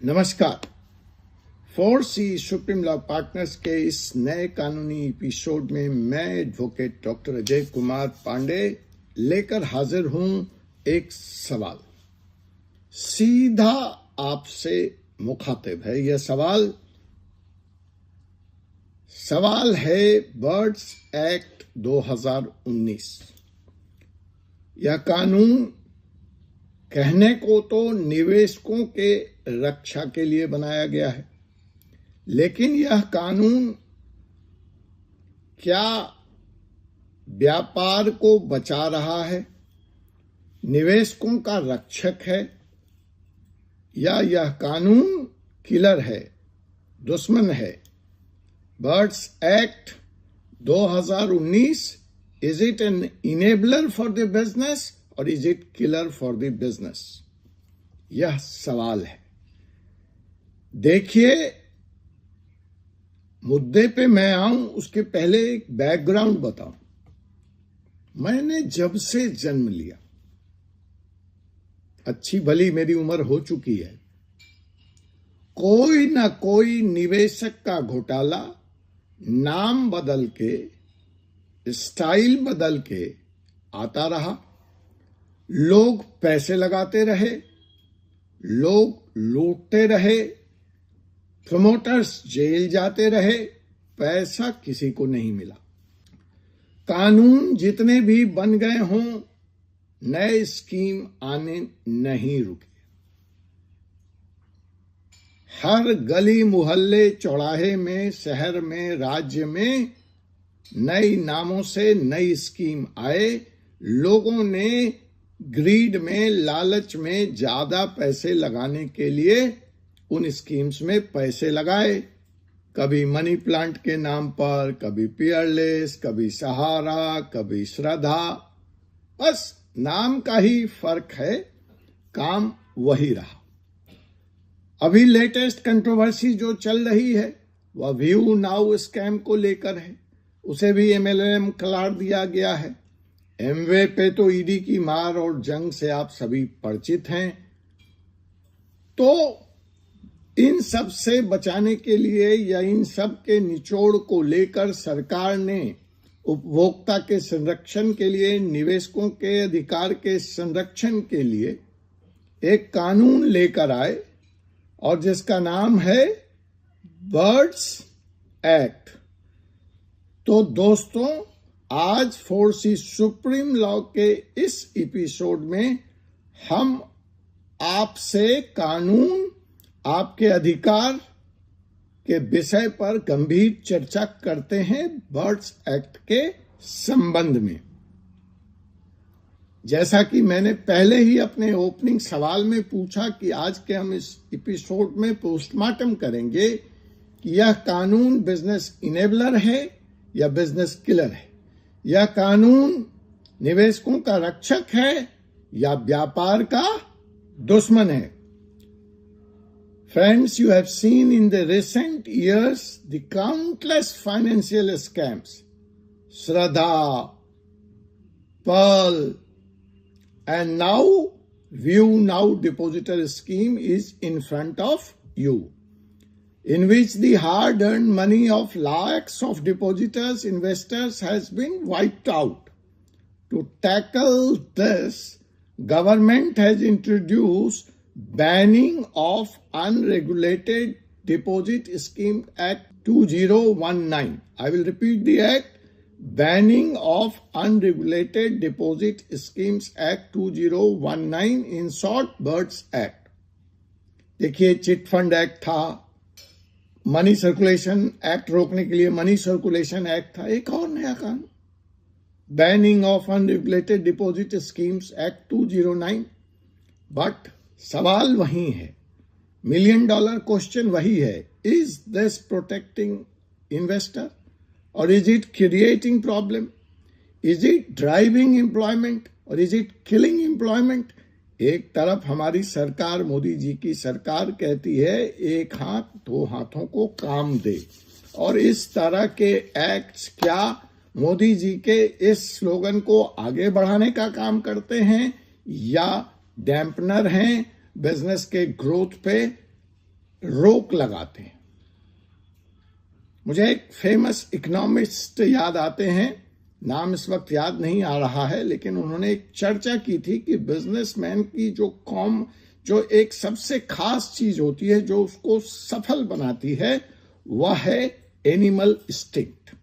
नमस्कार। 4C supreme law partners के इस नए कानूनी एपिसोड में मैं एडवोकेट डॉक्टर अजय कुमार पांडे लेकर हाजिर हूं एक सवाल, सीधा आपसे मुखातिब है। यह सवाल है बर्ड्स एक्ट 2019। यह कानून कहने को तो निवेशकों के रक्षा के लिए बनाया गया है, लेकिन यह कानून क्या व्यापार को बचा रहा है, निवेशकों का रक्षक है, या यह कानून किलर है, दुश्मन है? BUDS act 2019, is it an enabler for the business और is it killer for the business? यह सवाल है। देखिए, मुद्दे पे मैं आऊं उसके पहले एक बैकग्राउंड बताऊं। मैंने जब से जन्म लिया, अच्छी भली मेरी उम्र हो चुकी है, कोई ना कोई निवेशक का घोटाला नाम बदल के, स्टाइल बदल के आता रहा। लोग पैसे लगाते रहे, लोग लूटते रहे, प्रमोटर्स जेल जाते रहे, पैसा किसी को नहीं मिला। कानून जितने भी बन गए हों, नए स्कीम आने नहीं रुके। हर गली मोहल्ले चौराहे में, शहर में, राज्य में नई नामों से नई स्कीम आए। लोगों ने ग्रीड में, लालच में ज्यादा पैसे लगाने के लिए उन स्कीम्स में पैसे लगाए। कभी मनी प्लांट के नाम पर, कभी पियरलेस, कभी सहारा, कभी श्रद्धा। बस नाम का ही फर्क है, काम वही रहा। अभी लेटेस्ट कंट्रोवर्सी जो चल रही है वह व्यू नाउ स्कैम को लेकर है। उसे भी MLM करार दिया गया है। एमवे पे तो ईडी की मार और जंग से आप सभी परिचित हैं। तो इन सब से बचाने के लिए या इन सब के निचोड़ को लेकर सरकार ने उपभोक्ता के संरक्षण के लिए, निवेशकों के अधिकार के संरक्षण के लिए एक कानून लेकर आए, और जिसका नाम है बर्ड्स एक्ट। तो दोस्तों, आज 4C सुप्रीम लॉ के इस एपिसोड में हम आपसे कानून, आपके अधिकार के विषय पर गंभीर चर्चा करते हैं बर्ड्स एक्ट के संबंध में। जैसा कि मैंने पहले ही अपने ओपनिंग सवाल में पूछा कि आज के हम इस एपिसोड में पोस्टमार्टम करेंगे कि यह कानून बिजनेस इनेबलर है या बिजनेस किलर है। यह कानून निवेशकों का रक्षक है या व्यापार का दुश्मन है। Friends, you have seen in the recent years the countless financial scams, Shraddha, Pearl, and now View Now Depositor Scheme is in front of you, in which the hard-earned money of lakhs of depositors, investors has been wiped out. To tackle this, government has introduced Banning of Unregulated Deposit Scheme Act 2019. I will repeat the act. Banning of Unregulated Deposit Schemes Act 2019, in short BIRDS Act. देखिए, chit fund act था, money circulation act रोकने के लिए money circulation act था, एक और नया कानून banning of unregulated deposit schemes act 2009। But सवाल वही है, $1 million क्वेश्चन वही है, इज दिस प्रोटेक्टिंग इन्वेस्टर और is it creating problem? Is it driving employment और इज इट किलिंग एम्प्लॉयमेंट? एक तरफ हमारी सरकार, मोदी जी की सरकार कहती है एक हाथ दो हाथों को काम दे, और इस तरह के एक्ट्स क्या मोदी जी के इस स्लोगन को आगे बढ़ाने का काम करते हैं या डैम्पनर हैं बिजनेस के ग्रोथ पे? रोक लगाते हैं। मुझे एक फेमस इकोनॉमिस्ट याद आते हैं, नाम इस वक्त याद नहीं आ रहा है, लेकिन उन्होंने एक चर्चा की थी कि बिजनेसमैन की जो एक सबसे खास चीज होती है, जो उसको सफल बनाती है, वह है एनिमल इंस्टिंक्ट।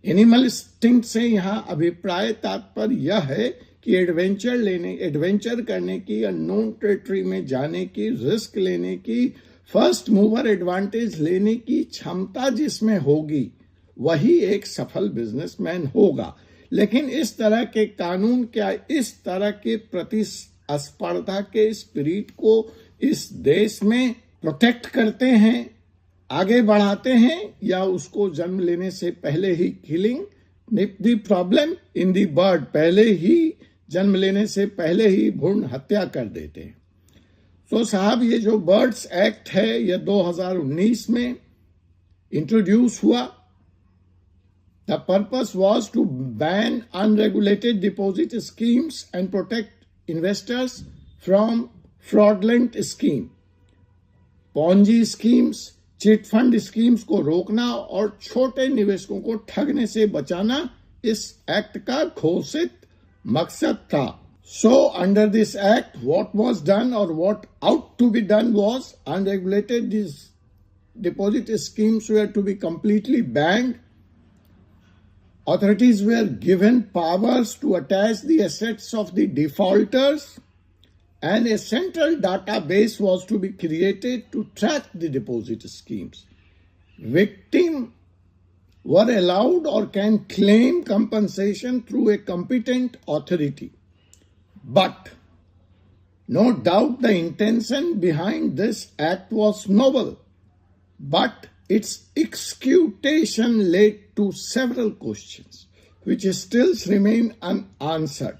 एनिमल इंस्टिंक्ट से यहां अभिप्राय तात्पर्य यह है कि एडवेंचर करने की, अननोन टेरिटरी में जाने की, रिस्क लेने की, फर्स्ट मूवर एडवांटेज लेने की क्षमता जिसमें होगी वही एक सफल बिजनेसमैन होगा। लेकिन इस तरह के कानून क्या इस तरह के प्रतिस्पर्धा के स्पिरिट को इस देश में प्रोटेक्ट करते हैं, आगे बढ़ाते हैं, या उसको जन्म लेने से पहले ही killing the problem in the bud, पहले ही जन्म लेने से पहले ही भ्रूण हत्या कर देते हैं। तो साहब, ये जो बर्ड्स एक्ट है यह 2019 में इंट्रोड्यूस हुआ। The purpose was to ban unregulated deposit schemes and protect investors from fraudulent scheme. Ponzi schemes, chit fund schemes को रोकना और छोटे निवेशकों को ठगने से बचाना इस एक्ट का घोषित मकसद था। So under this act, what was done or what ought to be done was unregulated these deposit schemes were to be completely banned. Authorities were given powers to attach the assets of the defaulters, and a central database was to be created to track the deposit schemes. Victims were allowed or can claim compensation through a competent authority. But no doubt the intention behind this act was noble, but its execution led to several questions which still remain unanswered.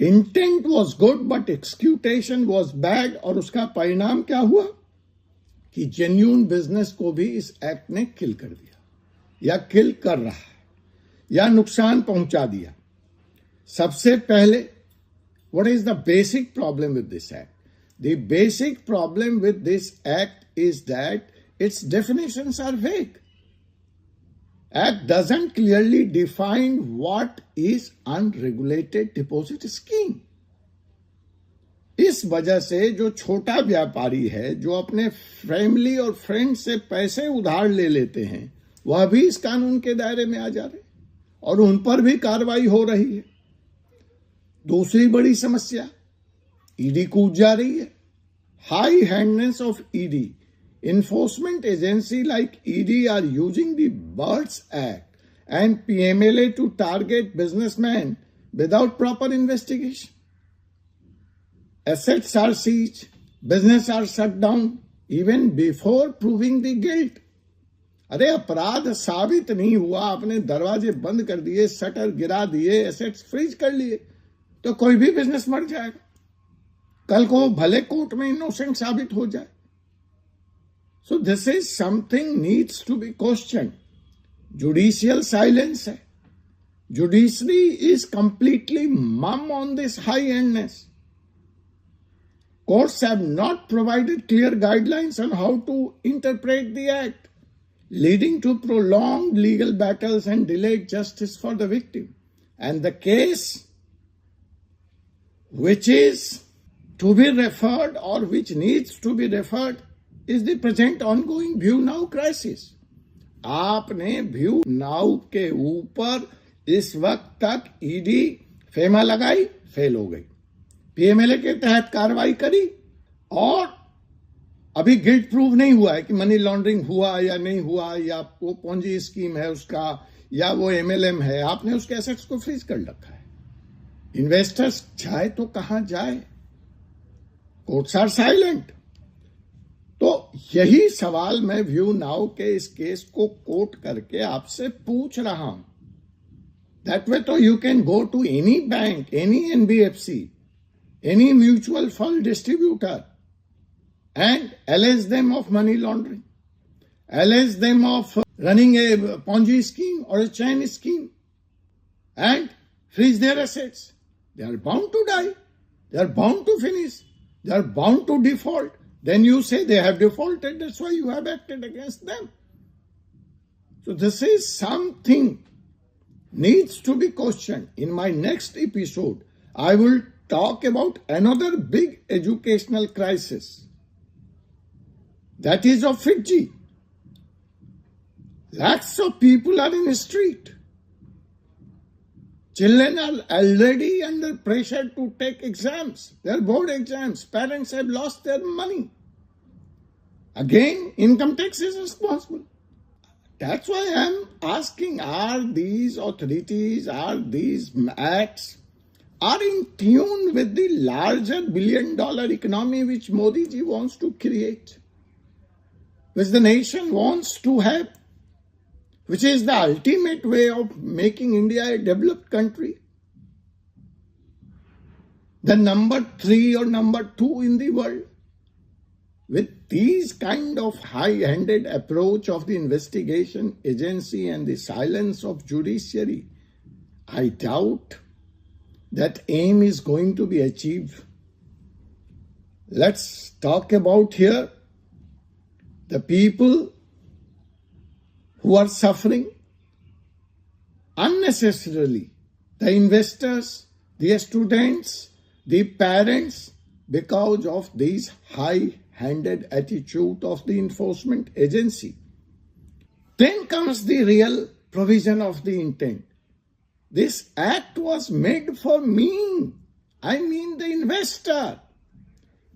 Intent was good but execution was bad, और उसका परिणाम क्या हुआ कि genuine business को भी इस act ने किल कर दिया, या किल कर रहा है, या नुकसान पहुंचा दिया। सबसे पहले, what is the basic problem with this act? The basic problem with this act is that its definitions are vague. Act doesn't clearly define what is unregulated deposit scheme. इस वजह से जो छोटा व्यापारी है, जो अपने फैमिली और फ्रेंड से पैसे उधार ले लेते हैं, वह भी इस कानून के दायरे में आ जा रहे और उन पर भी कार्रवाई हो रही है। दूसरी बड़ी समस्या, ईडी कूद जा रही है। High handedness of ED. Enforcement agency like ED are using the BIRDS Act and PMLA to target businessmen without proper investigation. Assets are seized, business are shut down even before proving the guilt. अरे अपराध साबित नहीं हुआ, आपने दरवाजे बंद कर दिए, शटर गिरा दिए, एसेट्स फ्रीज कर लिए, तो कोई भी बिजनेस मर जाएगा। कल को भले कोर्ट में इनोसेंट साबित हो जाए। So this is something needs to be questioned. Judicial silence है. Judiciary is completely mum on this high-handedness. Courts have not provided clear guidelines on how to interpret the act, leading to prolonged legal battles and delayed justice for the victim. And the case which is to be referred or which needs to be referred is the present ongoing View Now crisis. आपने view now के ऊपर इस वक्त तक ED FEMA लगाई, fail हो गई, PMLA के तहत कार्रवाई करी, और अभी गिल्ट प्रूव नहीं हुआ है कि मनी लॉन्ड्रिंग हुआ या नहीं हुआ, या वो पोंजी स्कीम है उसका, या वो एमएलएम है। आपने उसके एसेट्स को फ्रीज कर रखा है। इन्वेस्टर्स जाए तो कहां जाए? Courts are silent. तो यही सवाल मैं व्यू नाउ के इस केस को कोट करके आपसे पूछ रहा हूं। दैट वे तो you can go to any bank, any NBFC, any mutual fund distributor and allege them of money laundering, allege them of running a Ponzi scheme or a chain scheme, and freeze their assets. They are bound to die. They are bound to finish. They are bound to default. Then you say they have defaulted, that's why you have acted against them. So this is something needs to be questioned. In my next episode, I will talk about another big educational crisis. That is of Fiji. Lakhs of people are in the street. Children are already under pressure to take exams, their board exams. Parents have lost their money. Again, income tax is responsible. That's why I am asking, are these authorities, are these acts, are in tune with the larger billion-dollar economy which Modi ji wants to create, which the nation wants to have, which is the ultimate way of making India a developed country? The number 3 or number 2 in the world. With these kind of high-handed approach of the investigation agency and the silence of judiciary, I doubt that aim is going to be achieved. Let's talk about here the people who are suffering unnecessarily, the investors, the students, the parents, because of this high-handed attitude of the enforcement agency. Then comes the real provision of the intent. This act was made for me, I mean the investor.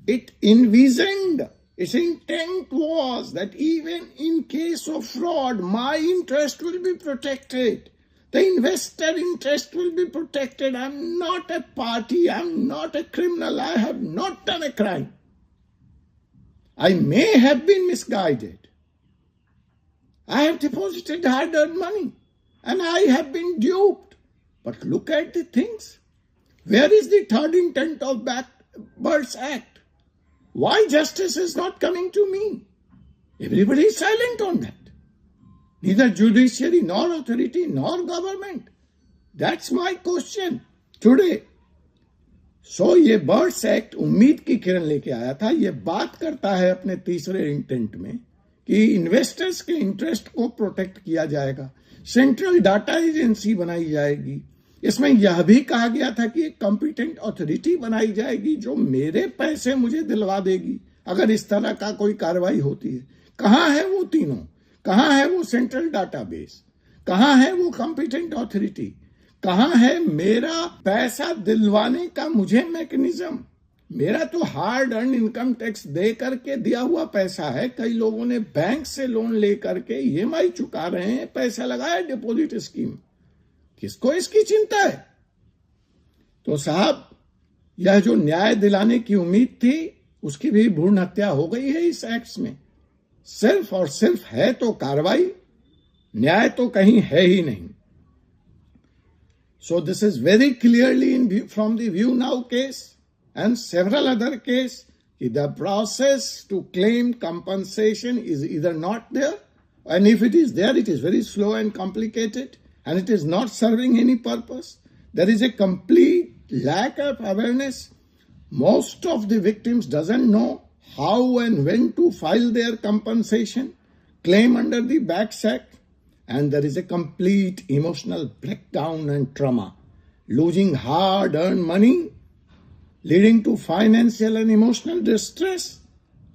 It envisioned, its intent was that even in case of fraud, my interest will be protected. The investor interest will be protected. I'm not a party, I'm not a criminal, I have not done a crime. I may have been misguided. I have deposited hard-earned money and I have been duped. But look at the things. Where is the third intent of Birds Act? Why justice is not coming to me? Everybody is silent on that. Neither judiciary, nor authority, nor government. That's my question today. So ये birds act उम्मीद की किरण लेके आया था. ये बात करता है अपने तीसरे इंटेंट में कि इन्वेस्टर्स के इंटरेस्ट को प्रोटेक्ट किया जाएगा. सेंट्रल डाटा एजेंसी बनाई जाएगी. इसमें यह भी कहा गया था कि एक कॉम्पिटेंट अथॉरिटी बनाई जाएगी जो मेरे पैसे मुझे दिलवा देगी अगर इस तरह का कोई कार्रवाई होती है. कहाँ है वो तीनों? कहाँ है वो सेंट्रल डाटाबेस? कहाँ है वो कॉम्पिटेंट अथॉरिटी? कहाँ है मेरा पैसा दिलवाने का मुझे मैकेनिज्म? मेरा तो हार्ड अर्न इनकम टैक्स दे करके दिया हुआ पैसा है. कई लोगों ने बैंक से लोन ले करके EMI चुका रहे हैं, पैसा लगाया डिपॉजिट स्कीम. किसको इसकी चिंता है? तो साहब, यह जो न्याय दिलाने की उम्मीद थी उसकी भी भ्रूण हत्या हो गई है इस एक्ट में. सिर्फ और सिर्फ है तो कार्रवाई, न्याय तो कहीं है ही नहीं. So this is very clearly in view, from the View Now case and several other cases, the process to claim compensation is either not there, and if it is there, it is very slow and complicated, and it is not serving any purpose. There is a complete lack of awareness. Most of the victims doesn't know how and when to file their compensation claim under the BACS Act. And there is a complete emotional breakdown and trauma, losing hard-earned money, leading to financial and emotional distress,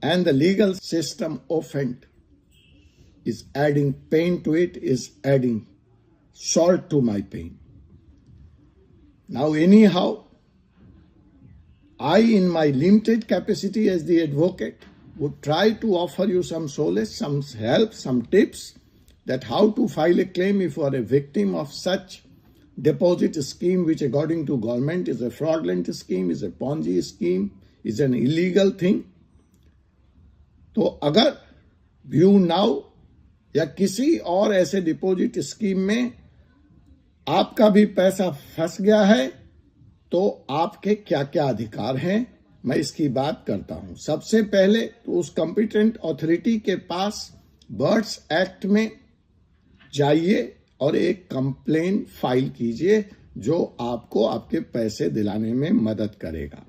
and the legal system often is adding pain to it, is adding salt to my pain. Now anyhow, I, in my limited capacity as the advocate, would try to offer you some solace, some help, some tips, that how to file a claim if you are a victim of such deposit scheme, which according to government is a fraudulent scheme, is a Ponzi scheme, is an illegal thing. तो अगर view now या किसी और ऐसे deposit scheme में आपका भी पैसा फंस गया है तो आपके क्या क्या अधिकार हैं, मैं इसकी बात करता हूं. सबसे पहले तो उस कॉम्पिटेंट अथॉरिटी के पास बर्ड्स एक्ट में जाइए और एक कंप्लेन फाइल कीजिए जो आपको आपके पैसे दिलाने में मदद करेगा.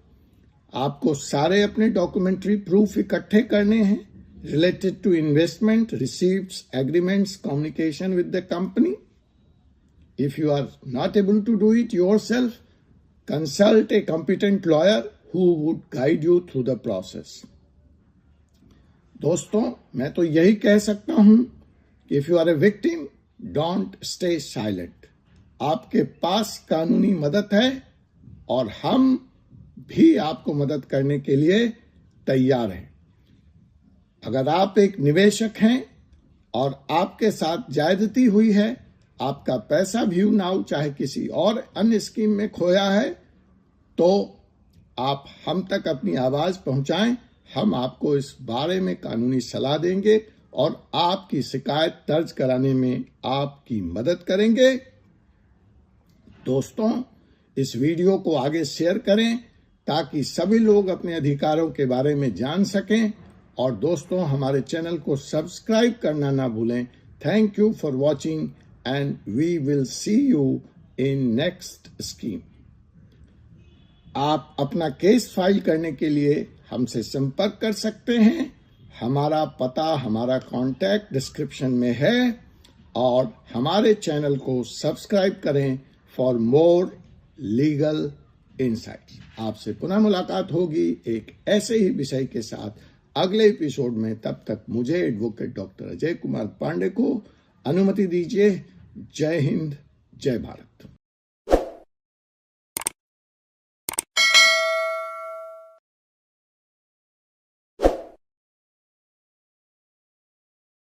आपको सारे अपने डॉक्यूमेंट्री प्रूफ इकट्ठे करने हैं related to investment, receipts, agreements, communication with the company. If you are not able to do it yourself, consult a competent lawyer who would guide you through the process. दोस्तों, मैं तो यही कह सकता हूं कि if you are a victim, don't stay silent. आपके पास कानूनी मदद है और हम भी आपको मदद करने के लिए तैयार हैं। अगर आप एक निवेशक हैं और आपके साथ ज्यादती हुई है, आपका पैसा भी नाउ चाहे किसी और अन्य स्कीम में खोया है, तो आप हम तक अपनी आवाज पहुंचाएं। हम आपको इस बारे में कानूनी सलाह देंगे और आपकी शिकायत दर्ज कराने में आपकी मदद करेंगे। दोस्तों, इस वीडियो को आगे शेयर करें ताकि सभी लोग अपने अधिकारों के बारे में जान सकें। और दोस्तों, हमारे चैनल को सब्सक्राइब करना ना भूलें। Thank you for watching and we will see you in next scheme. आप अपना केस फाइल करने के लिए हमसे संपर्क कर सकते हैं। हमारा पता, हमारा कांटेक्ट डिस्क्रिप्शन में है और हमारे चैनल को सब्सक्राइब करें फॉर मोर लीगल इनसाइट्स। आपसे पुनः मुलाकात होगी एक ऐसे ही विषय के साथ अगले एपिसोड में। तब तक मुझे एडवोकेट डॉक्टर अजय कुमार पांडे को अनुमति दीजिए। जय हिंद, जय भारत।